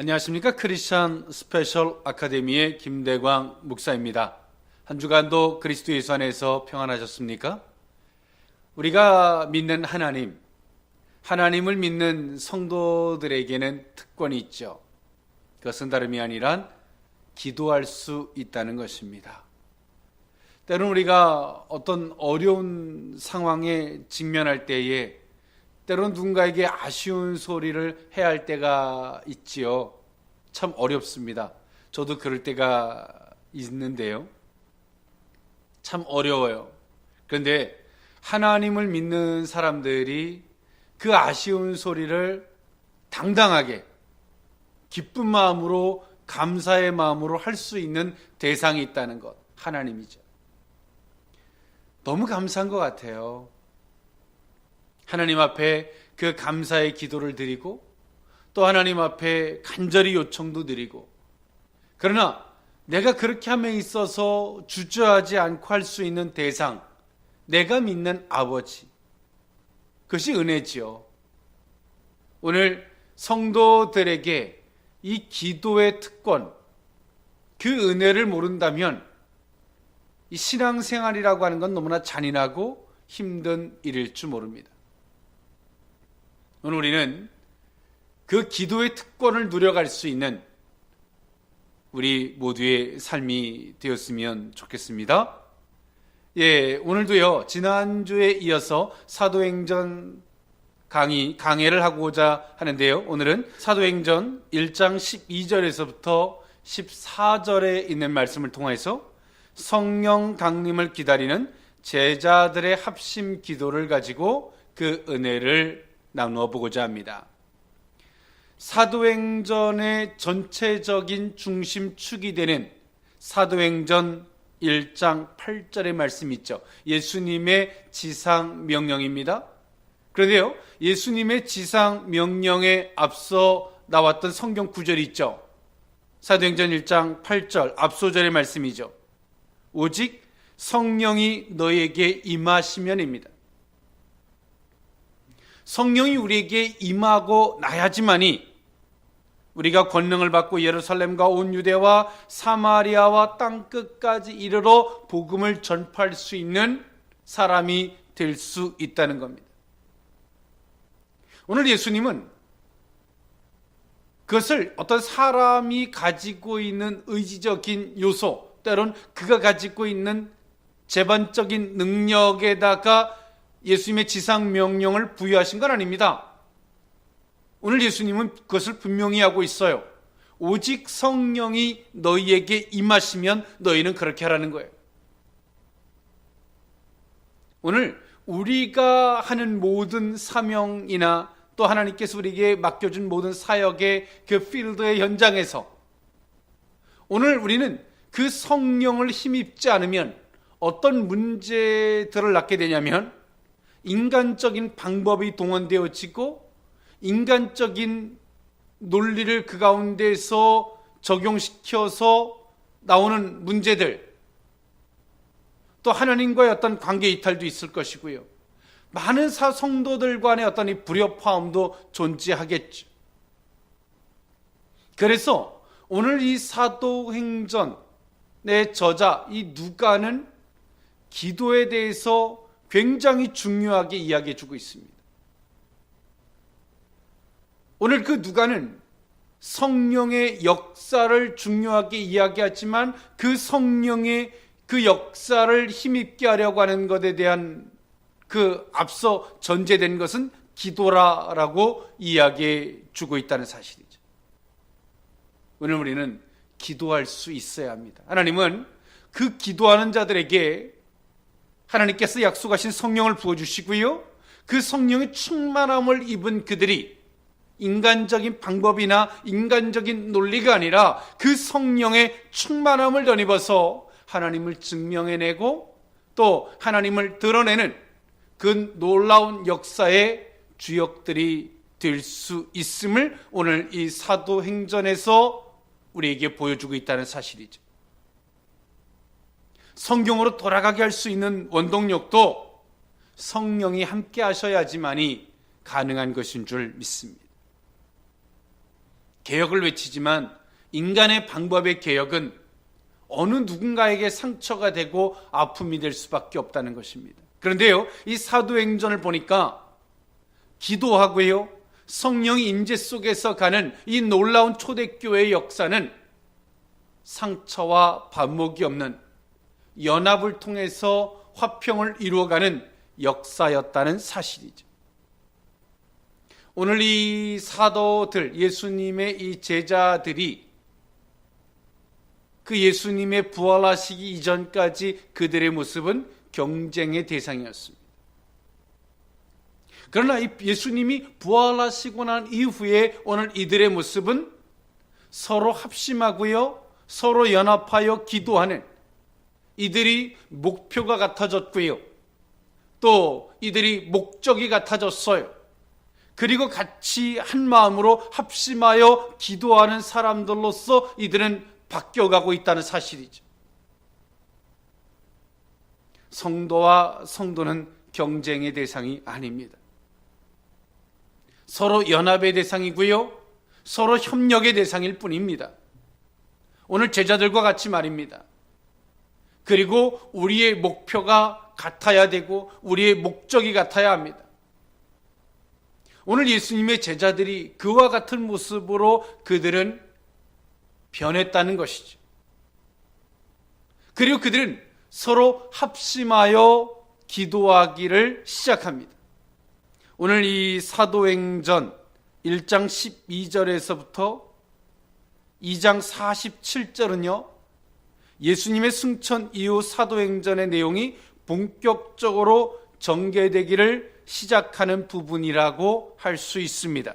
안녕하십니까. 크리스천 스페셜 아카데미의 김대광 목사입니다. 한 주간도 그리스도 예수 안에서 평안하셨습니까? 우리가 믿는 하나님을 믿는 성도들에게는 특권이 있죠. 그것은 다름이 아니라 기도할 수 있다는 것입니다. 때로는 우리가 어떤 어려운 상황에 직면할 때에 때로는 누군가에게 아쉬운 소리를 해야 할 때가 있지요. 참 어렵습니다. 저도 그럴 때가 있는데요. 참 어려워요. 그런데 하나님을 믿는 사람들이 그 아쉬운 소리를 당당하게 기쁜 마음으로 감사의 마음으로 할 수 있는 대상이 있다는 것, 하나님이죠. 너무 감사한 것 같아요. 하나님 앞에 그 감사의 기도를 드리고 또 하나님 앞에 간절히 요청도 드리고, 그러나 내가 그렇게 함에 있어서 주저하지 않고 할 수 있는 대상, 내가 믿는 아버지, 그것이 은혜지요. 오늘 성도들에게 이 기도의 특권, 그 은혜를 모른다면 이 신앙생활이라고 하는 건 너무나 잔인하고 힘든 일일 줄 모릅니다. 오늘 우리는 그 기도의 특권을 누려갈 수 있는 우리 모두의 삶이 되었으면 좋겠습니다. 오늘도요, 지난주에 이어서 사도행전 강해를 하고자 하는데요. 오늘은 사도행전 1장 12절에서부터 14절에 있는 말씀을 통해서 성령 강림을 기다리는 제자들의 합심 기도를 가지고 그 은혜를 나누어 보고자 합니다. 사도행전의 전체적인 중심축이 되는 사도행전 1장 8절의 말씀이 있죠. 예수님의 지상 명령입니다. 그런데요, 예수님의 지상 명령에 앞서 나왔던 성경 구절이 있죠. 사도행전 1장 8절 앞소절의 말씀이죠. 오직 성령이 너에게 임하시면입니다. 성령이 우리에게 임하고 나야지만이 우리가 권능을 받고 예루살렘과 온 유대와 사마리아와 땅끝까지 이르러 복음을 전파할 수 있는 사람이 될 수 있다는 겁니다. 오늘 예수님은 그것을 어떤 사람이 가지고 있는 의지적인 요소, 때론 그가 가지고 있는 재반적인 능력에다가 예수님의 지상 명령을 부여하신 건 아닙니다. 오늘 예수님은 그것을 분명히 하고 있어요. 오직 성령이 너희에게 임하시면 너희는 그렇게 하라는 거예요. 오늘 우리가 하는 모든 사명이나 또 하나님께서 우리에게 맡겨준 모든 사역의 그 필드의 현장에서 오늘 우리는 그 성령을 힘입지 않으면 어떤 문제들을 낳게 되냐면 인간적인 방법이 동원되어지고 인간적인 논리를 그 가운데서 적용시켜서 나오는 문제들, 또 하나님과의 어떤 관계 이탈도 있을 것이고요. 많은 성도들 간의 어떤 이 불협화음도 존재하겠죠. 그래서 오늘 이 사도행전의 저자 이 누가는 기도에 대해서 굉장히 중요하게 이야기해 주고 있습니다. 오늘 그 누가는 성령의 역사를 중요하게 이야기하지만 그 성령의 그 역사를 힘입게 하려고 하는 것에 대한 그 앞서 전제된 것은 기도라고 이야기해 주고 있다는 사실이죠. 오늘 우리는 기도할 수 있어야 합니다. 하나님은 그 기도하는 자들에게 하나님께서 약속하신 성령을 부어주시고요, 그 성령의 충만함을 입은 그들이 인간적인 방법이나 인간적인 논리가 아니라 그 성령의 충만함을 덧입어서 하나님을 증명해내고 또 하나님을 드러내는 그 놀라운 역사의 주역들이 될 수 있음을 오늘 이 사도행전에서 우리에게 보여주고 있다는 사실이죠. 성경으로 돌아가게 할 수 있는 원동력도 성령이 함께 하셔야지만이 가능한 것인 줄 믿습니다. 개혁을 외치지만 인간의 방법의 개혁은 어느 누군가에게 상처가 되고 아픔이 될 수밖에 없다는 것입니다. 그런데요, 이 사도행전을 보니까 기도하고요, 성령의 임재 속에서 가는 이 놀라운 초대교회의 역사는 상처와 반목이 없는 연합을 통해서 화평을 이루어가는 역사였다는 사실이죠. 오늘 이 사도들, 예수님의 이 제자들이 그 예수님의 부활하시기 이전까지 그들의 모습은 경쟁의 대상이었습니다. 그러나 예수님이 부활하시고 난 이후에 오늘 이들의 모습은 서로 합심하고요, 서로 연합하여 기도하는, 이들이 목표가 같아졌고요, 또 이들이 목적이 같아졌어요. 그리고 같이 한 마음으로 합심하여 기도하는 사람들로서 이들은 바뀌어가고 있다는 사실이죠. 성도와 성도는 경쟁의 대상이 아닙니다. 서로 연합의 대상이고요, 서로 협력의 대상일 뿐입니다. 오늘 제자들과 같이 말입니다. 그리고 우리의 목표가 같아야 되고 우리의 목적이 같아야 합니다. 오늘 예수님의 제자들이 그와 같은 모습으로 그들은 변했다는 것이죠. 그리고 그들은 서로 합심하여 기도하기를 시작합니다. 오늘 이 사도행전 1장 12절에서부터 2장 47절은요, 예수님의 승천 이후 사도행전의 내용이 본격적으로 전개되기를 시작하는 부분이라고 할 수 있습니다.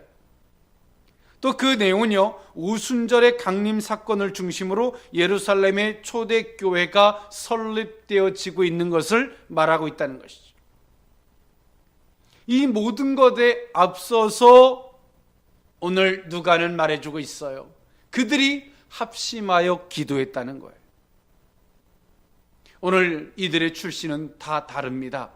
또 그 내용은요, 오순절의 강림 사건을 중심으로 예루살렘의 초대교회가 설립되어지고 있는 것을 말하고 있다는 것이죠. 이 모든 것에 앞서서 오늘 누가는 말해주고 있어요. 그들이 합심하여 기도했다는 거예요. 오늘 이들의 출신은 다 다릅니다.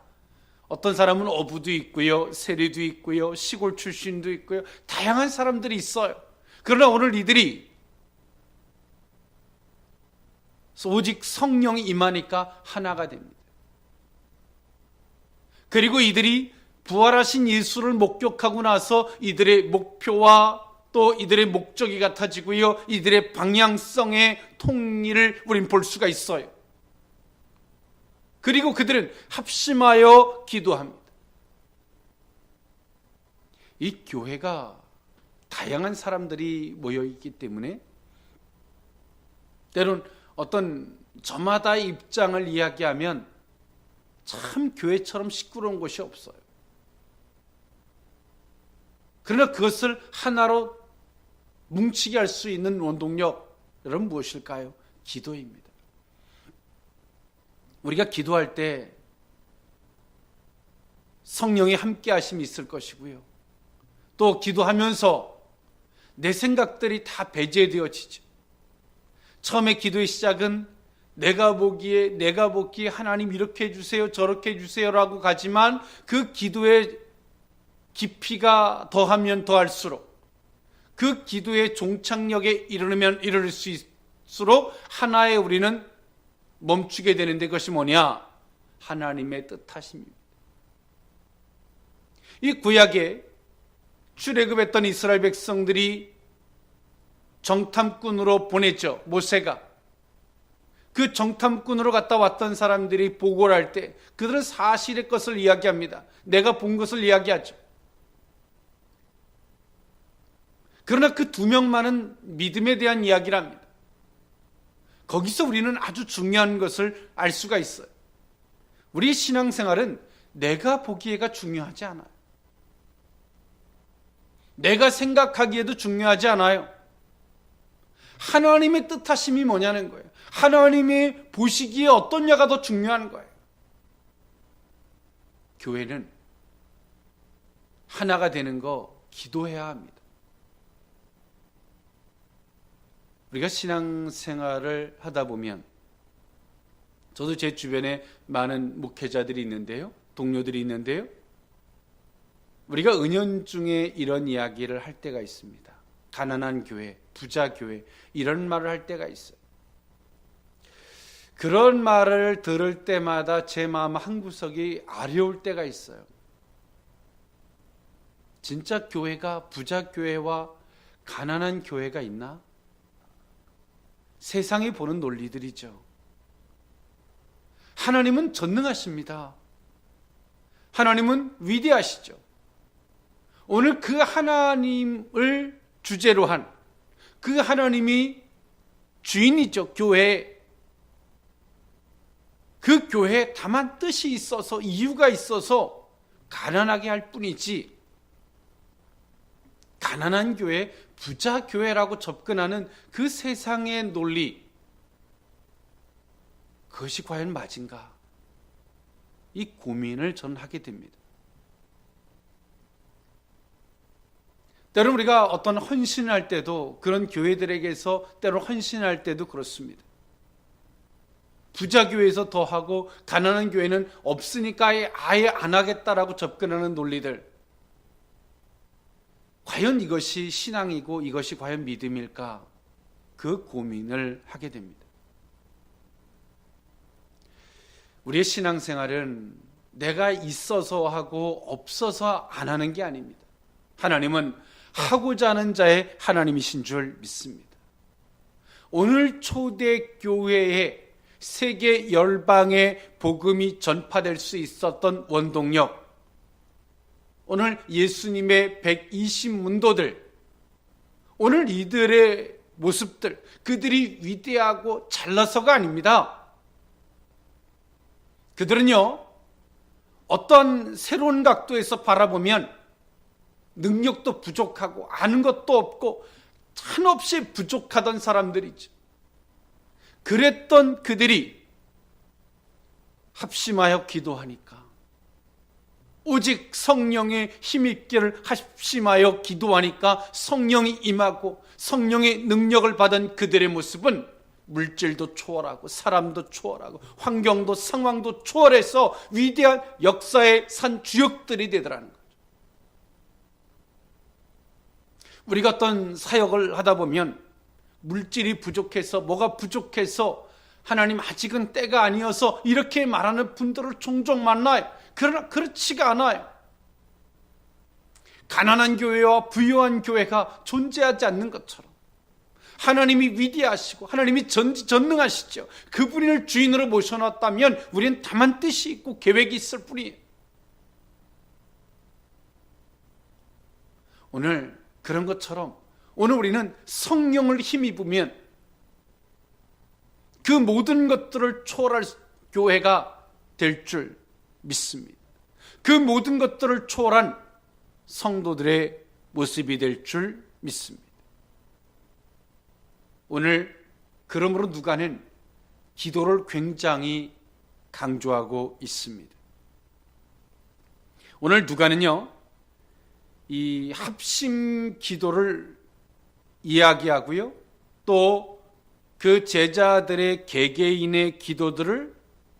어떤 사람은 어부도 있고요, 세리도 있고요, 시골 출신도 있고요, 다양한 사람들이 있어요. 그러나 오늘 이들이 오직 성령이 임하니까 하나가 됩니다. 그리고 이들이 부활하신 예수를 목격하고 나서 이들의 목표와 또 이들의 목적이 같아지고요, 이들의 방향성의 통일을 우린 볼 수가 있어요. 그리고 그들은 합심하여 기도합니다. 이 교회가 다양한 사람들이 모여있기 때문에 때론 어떤 저마다의 입장을 이야기하면 참 교회처럼 시끄러운 곳이 없어요. 그러나 그것을 하나로 뭉치게 할 수 있는 원동력, 여러분 무엇일까요? 기도입니다. 우리가 기도할 때 성령의 함께 하심이 있을 것이고요, 또 기도하면서 내 생각들이 다 배제되어지죠. 처음에 기도의 시작은 내가 보기에 하나님 이렇게 해주세요, 저렇게 해주세요라고 가지만 그 기도의 깊이가 더하면 더할수록, 그 기도의 종착역에 이르면 이를 수있을수록 하나의 우리는 멈추게 되는데, 그것이 뭐냐? 하나님의 뜻하심입니다. 이 구약에 출애굽했던 이스라엘 백성들이 정탐꾼으로 보냈죠. 모세가 그 정탐꾼으로 갔다 왔던 사람들이 보고를 할 때 그들은 사실의 것을 이야기합니다. 내가 본 것을 이야기하죠. 그러나 그 두 명만은 믿음에 대한 이야기를 합니다. 거기서 우리는 아주 중요한 것을 알 수가 있어요. 우리의 신앙생활은 내가 보기에가 중요하지 않아요. 내가 생각하기에도 중요하지 않아요. 하나님의 뜻하심이 뭐냐는 거예요. 하나님이 보시기에 어떠냐가 더 중요한 거예요. 교회는 하나가 되는 거 기도해야 합니다. 우리가 신앙생활을 하다 보면, 저도 제 주변에 많은 목회자들이 있는데요, 동료들이 있는데요, 우리가 은연중에 이런 이야기를 할 때가 있습니다. 가난한 교회, 부자 교회 이런 말을 할 때가 있어요. 그런 말을 들을 때마다 제 마음 한구석이 아려울 때가 있어요. 진짜 교회가 부자 교회와 가난한 교회가 있나? 세상이 보는 논리들이죠. 하나님은 전능하십니다. 하나님은 위대하시죠. 오늘 그 하나님을 주제로 한 그 하나님이 주인이죠. 교회. 그 교회에 다만 뜻이 있어서 이유가 있어서 가난하게 할 뿐이지 가난한 교회, 부자 교회라고 접근하는 그 세상의 논리 그것이 과연 맞은가? 이 고민을 저는 하게 됩니다. 때로는 우리가 어떤 헌신할 때도 그런 교회들에게서 때로 헌신할 때도 그렇습니다. 부자 교회에서 더 하고 가난한 교회는 없으니까 아예 안 하겠다라고 접근하는 논리들. 과연 이것이 신앙이고 이것이 과연 믿음일까? 그 고민을 하게 됩니다. 우리의 신앙생활은 내가 있어서 하고 없어서 안 하는 게 아닙니다. 하나님은 하고자 하는 자의 하나님이신 줄 믿습니다. 오늘 초대교회에 세계 열방의 복음이 전파될 수 있었던 원동력, 오늘 예수님의 120문도들, 오늘 이들의 모습들, 그들이 위대하고 잘나서가 아닙니다. 그들은요, 어떤 새로운 각도에서 바라보면 능력도 부족하고 아는 것도 없고 한없이 부족하던 사람들이죠. 그랬던 그들이 합심하여 기도하니까, 오직 성령의 힘있기를 합심하여 기도하니까 성령이 임하고 성령의 능력을 받은 그들의 모습은 물질도 초월하고 사람도 초월하고 환경도 상황도 초월해서 위대한 역사의 산 주역들이 되더라는 거죠. 우리가 어떤 사역을 하다 보면 물질이 부족해서 뭐가 부족해서 하나님 아직은 때가 아니어서 이렇게 말하는 분들을 종종 만나요. 그러나 그렇지가 않아요. 가난한 교회와 부유한 교회가 존재하지 않는 것처럼 하나님이 위대하시고 하나님이 전능하시죠. 그분을 주인으로 모셔놨다면 우리는 다만 뜻이 있고 계획이 있을 뿐이에요. 오늘 그런 것처럼 오늘 우리는 성령을 힘입으면 그 모든 것들을 초월할 교회가 될 줄 믿습니다. 그 모든 것들을 초월한 성도들의 모습이 될 줄 믿습니다. 오늘 그러므로 누가는 기도를 굉장히 강조하고 있습니다. 오늘 누가는요, 이 합심 기도를 이야기하고요, 또 그 제자들의 개개인의 기도들을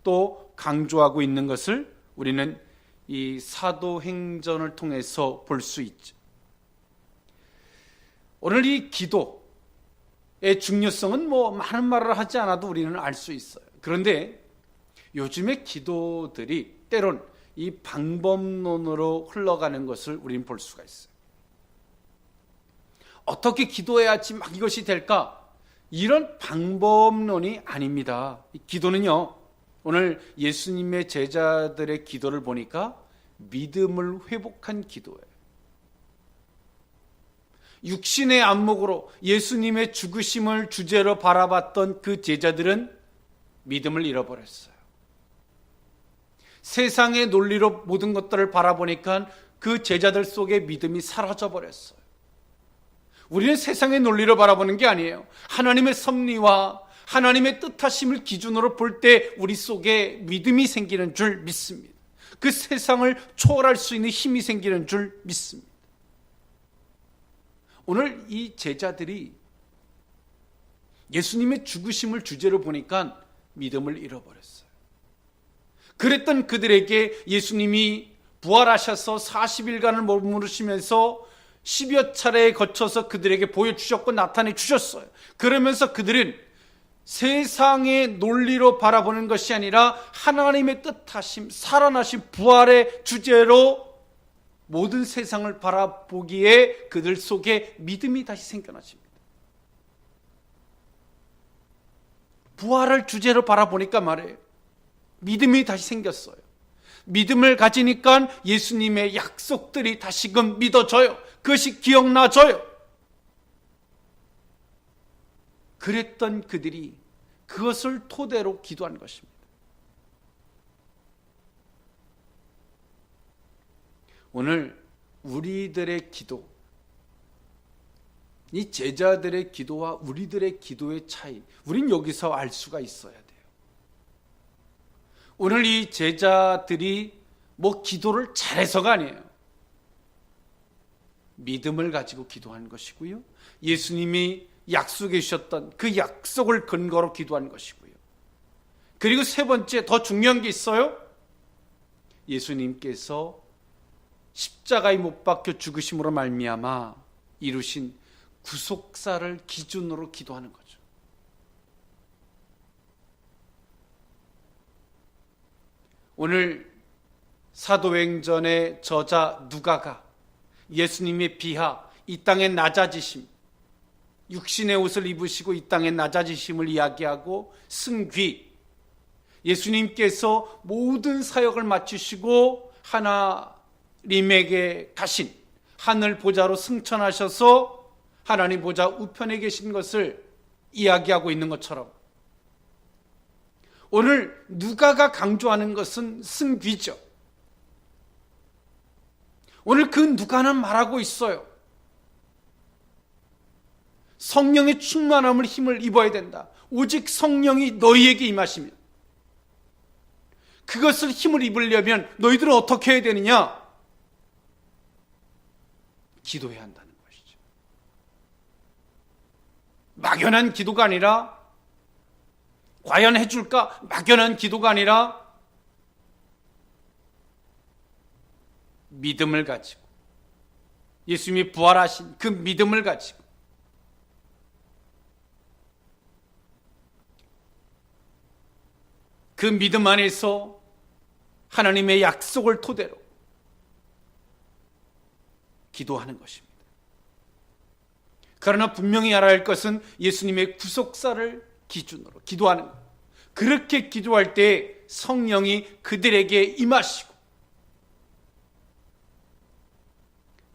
또 강조하고 있는 것을 우리는 이 사도행전을 통해서 볼 수 있죠. 오늘 이 기도의 중요성은 많은 말을 하지 않아도 우리는 알 수 있어요. 그런데 요즘의 기도들이 때론 이 방법론으로 흘러가는 것을 우리는 볼 수가 있어요. 어떻게 기도해야지 막 이것이 될까? 이런 방법론이 아닙니다. 기도는요, 오늘 예수님의 제자들의 기도를 보니까 믿음을 회복한 기도예요. 육신의 안목으로 예수님의 죽으심을 주제로 바라봤던 그 제자들은 믿음을 잃어버렸어요. 세상의 논리로 모든 것들을 바라보니까 그 제자들 속에 믿음이 사라져버렸어요. 우리는 세상의 논리로 바라보는 게 아니에요. 하나님의 섭리와 하나님의 뜻하심을 기준으로 볼 때 우리 속에 믿음이 생기는 줄 믿습니다. 그 세상을 초월할 수 있는 힘이 생기는 줄 믿습니다. 오늘 이 제자들이 예수님의 죽으심을 주제로 보니까 믿음을 잃어버렸어요. 그랬던 그들에게 예수님이 부활하셔서 40일간을 머무르시면서 10여 차례에 거쳐서 그들에게 보여주셨고 나타내 주셨어요. 그러면서 그들은 세상의 논리로 바라보는 것이 아니라 하나님의 뜻하심, 살아나신 부활의 주제로 모든 세상을 바라보기에 그들 속에 믿음이 다시 생겨나십니다. 부활을 주제로 바라보니까 말이에요, 믿음이 다시 생겼어요. 믿음을 가지니까 예수님의 약속들이 다시금 믿어져요. 그것이 기억나져요. 그랬던 그들이 그것을 토대로 기도한 것입니다. 오늘 우리들의 기도, 이 제자들의 기도와 우리들의 기도의 차이, 우린 여기서 알 수가 있어야 돼요. 오늘 이 제자들이 기도를 잘해서가 아니에요. 믿음을 가지고 기도한 것이고요. 예수님이 약속해 주셨던 그 약속을 근거로 기도한 것이고요. 그리고 세 번째, 더 중요한 게 있어요. 예수님께서 십자가에 못 박혀 죽으심으로 말미암아 이루신 구속사를 기준으로 기도하는 거죠. 오늘 사도행전의 저자 누가가 예수님의 비하, 이 땅의 낮아지심, 육신의 옷을 입으시고 이 땅의 낮아지심을 이야기하고 승귀, 예수님께서 모든 사역을 마치시고 하나님에게 가신, 하늘 보좌로 승천하셔서 하나님 보좌 우편에 계신 것을 이야기하고 있는 것처럼 오늘 누가가 강조하는 것은 승귀죠. 오늘 그 누가는 말하고 있어요. 성령의 충만함을 힘을 입어야 된다. 오직 성령이 너희에게 임하시면, 그것을 힘을 입으려면 너희들은 어떻게 해야 되느냐? 기도해야 한다는 것이죠. 막연한 기도가 아니라, 과연 해줄까? 막연한 기도가 아니라 믿음을 가지고, 예수님이 부활하신 그 믿음을 가지고 그 믿음 안에서 하나님의 약속을 토대로 기도하는 것입니다. 그러나 분명히 알아야 할 것은 예수님의 구속사를 기준으로 기도하는 것. 그렇게 기도할 때 성령이 그들에게 임하시고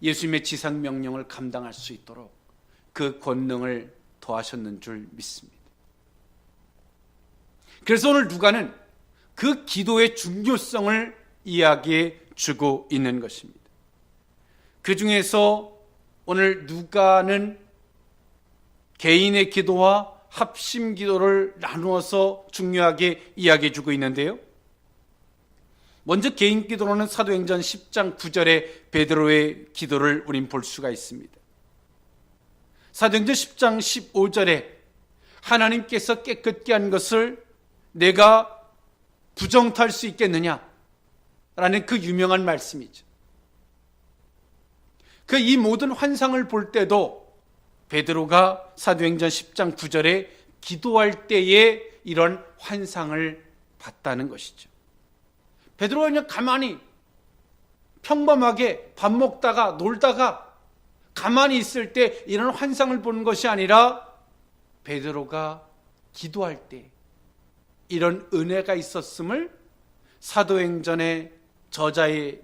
예수님의 지상명령을 감당할 수 있도록 그 권능을 더하셨는 줄 믿습니다. 그래서 오늘 누가는 그 기도의 중요성을 이야기해 주고 있는 것입니다. 그 중에서 오늘 누가는 개인의 기도와 합심 기도를 나누어서 중요하게 이야기해 주고 있는데요. 먼저 개인 기도로는 사도행전 10장 9절의 베드로의 기도를 우린 볼 수가 있습니다. 사도행전 10장 15절에 하나님께서 깨끗게 한 것을 내가 부정탈 수 있겠느냐? 라는 그 유명한 말씀이죠. 그 이 모든 환상을 볼 때도 베드로가 사도행전 10장 9절에 기도할 때에 이런 환상을 봤다는 것이죠. 베드로가 그냥 가만히 평범하게 밥 먹다가 놀다가 가만히 있을 때 이런 환상을 보는 것이 아니라 베드로가 기도할 때 이런 은혜가 있었음을 사도행전의 저자의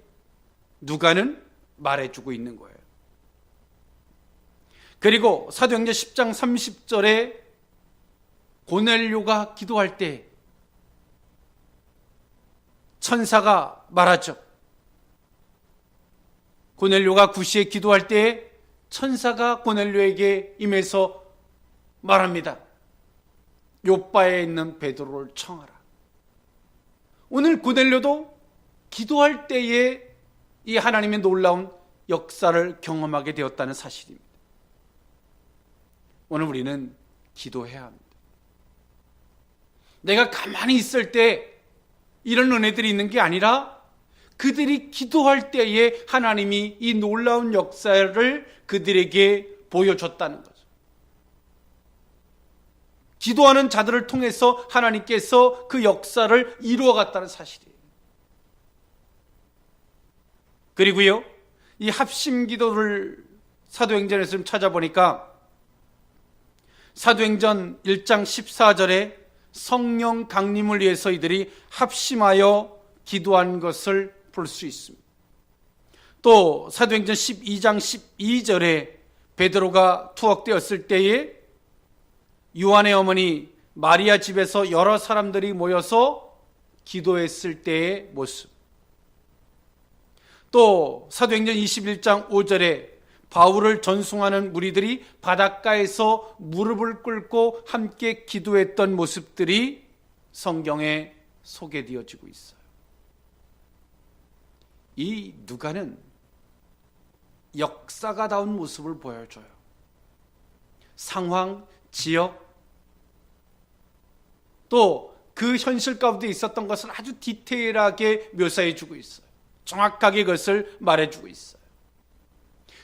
누가는 말해주고 있는 거예요. 그리고 사도행전 10장 30절에 고넬료가 기도할 때 천사가 말하죠. 고넬료가 구시에 기도할 때 천사가 고넬료에게 임해서 말합니다. 요바에 있는 베드로를 청하라. 오늘 고넬료도 기도할 때에 이 하나님의 놀라운 역사를 경험하게 되었다는 사실입니다. 오늘 우리는 기도해야 합니다. 내가 가만히 있을 때 이런 은혜들이 있는 게 아니라 그들이 기도할 때에 하나님이 이 놀라운 역사를 그들에게 보여줬다는 거죠. 기도하는 자들을 통해서 하나님께서 그 역사를 이루어갔다는 사실이에요. 그리고요, 이 합심 기도를 사도행전에서 좀 찾아보니까 사도행전 1장 14절에 성령 강림을 위해서 이들이 합심하여 기도한 것을 볼 수 있습니다. 또 사도행전 12장 12절에 베드로가 투옥되었을 때에 요한의 어머니 마리아 집에서 여러 사람들이 모여서 기도했을 때의 모습. 또 사도행전 21장 5절에 바울을 전송하는 무리들이 바닷가에서 무릎을 꿇고 함께 기도했던 모습들이 성경에 소개되어지고 있어요. 이 누가는 역사가다운 모습을 보여줘요. 상황, 지역, 또 그 현실 가운데 있었던 것을 아주 디테일하게 묘사해주고 있어요. 정확하게 그것을 말해주고 있어요.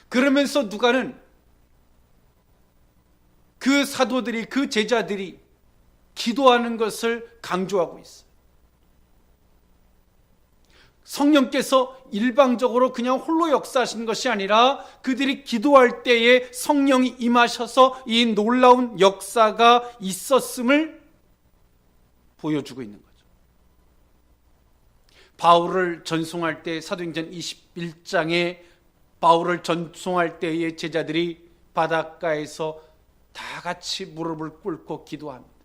그러면서 누가는 그 사도들이, 그 제자들이 기도하는 것을 강조하고 있어요. 성령께서 일방적으로 그냥 홀로 역사하신 것이 아니라 그들이 기도할 때에 성령이 임하셔서 이 놀라운 역사가 있었음을 보여주고 있는 거죠. 바울을 전송할 때 사도행전 21장에 바울을 전송할 때의 제자들이 바닷가에서 다 같이 무릎을 꿇고 기도합니다.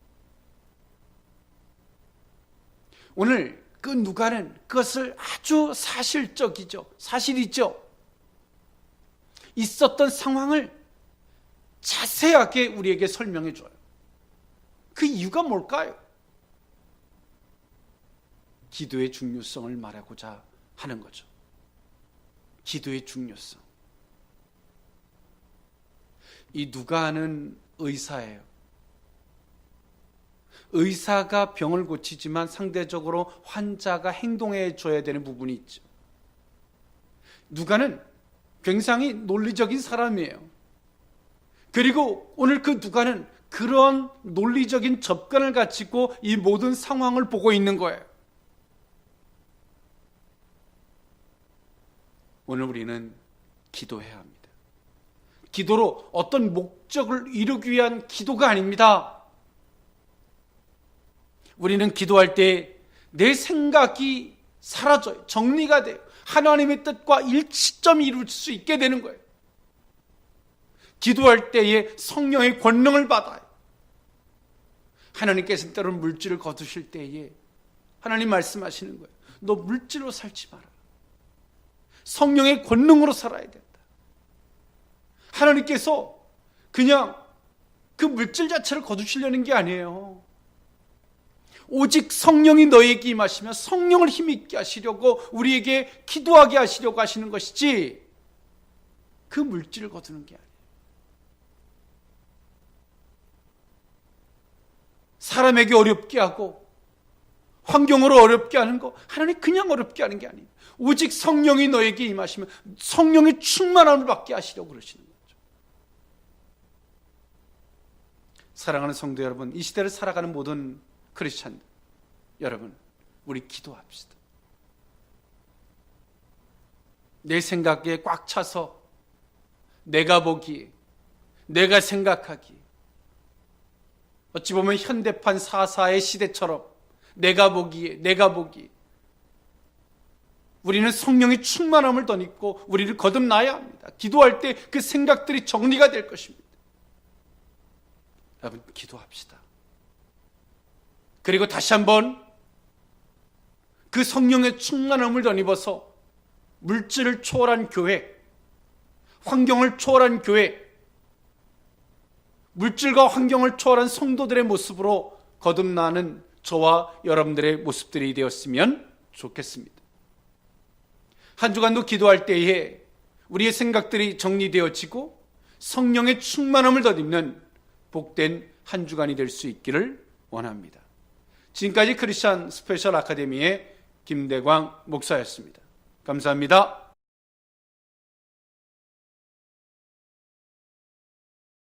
오늘 그 누가는 그것을 아주 사실이죠. 있었던 상황을 자세하게 우리에게 설명해 줘요. 그 이유가 뭘까요? 기도의 중요성을 말하고자 하는 거죠. 기도의 중요성. 이 누가는 의사예요. 의사가 병을 고치지만 상대적으로 환자가 행동해 줘야 되는 부분이 있죠. 누가는 굉장히 논리적인 사람이에요. 그리고 오늘 그 누가는 그런 논리적인 접근을 가지고 이 모든 상황을 보고 있는 거예요. 오늘 우리는 기도해야 합니다. 기도로 어떤 목적을 이루기 위한 기도가 아닙니다. 우리는 기도할 때 내 생각이 사라져요. 정리가 돼요. 하나님의 뜻과 일치점이 이룰 수 있게 되는 거예요. 기도할 때에 성령의 권능을 받아요. 하나님께서 때로는 물질을 거두실 때에 하나님 말씀하시는 거예요. 너 물질로 살지 마라. 성령의 권능으로 살아야 된다. 하나님께서 그냥 그 물질 자체를 거두시려는 게 아니에요. 오직 성령이 너에게 임하시면 성령을 힘있게 하시려고 우리에게 기도하게 하시려고 하시는 것이지 그 물질을 거두는 게 아니에요. 사람에게 어렵게 하고 환경으로 어렵게 하는 거 하나님 그냥 어렵게 하는 게 아니에요. 오직 성령이 너에게 임하시면 성령의 충만함을 받게 하시려고 그러시는 거죠. 사랑하는 성도 여러분, 이 시대를 살아가는 모든 크리스찬들 여러분, 우리 기도합시다. 내 생각에 꽉 차서 내가 보기에, 내가 생각하기에, 어찌 보면 현대판 4.4의 시대처럼 내가 보기에 우리는 성령의 충만함을 덧입고 우리를 거듭나야 합니다. 기도할 때 그 생각들이 정리가 될 것입니다. 여러분, 기도합시다. 그리고 다시 한번 그 성령의 충만함을 덧입어서 물질을 초월한 교회, 환경을 초월한 교회, 물질과 환경을 초월한 성도들의 모습으로 거듭나는 저와 여러분들의 모습들이 되었으면 좋겠습니다. 한 주간도 기도할 때에 우리의 생각들이 정리되어지고 성령의 충만함을 덧입는 복된 한 주간이 될 수 있기를 원합니다. 지금까지 크리스천 스페셜 아카데미의 김대광 목사였습니다. 감사합니다.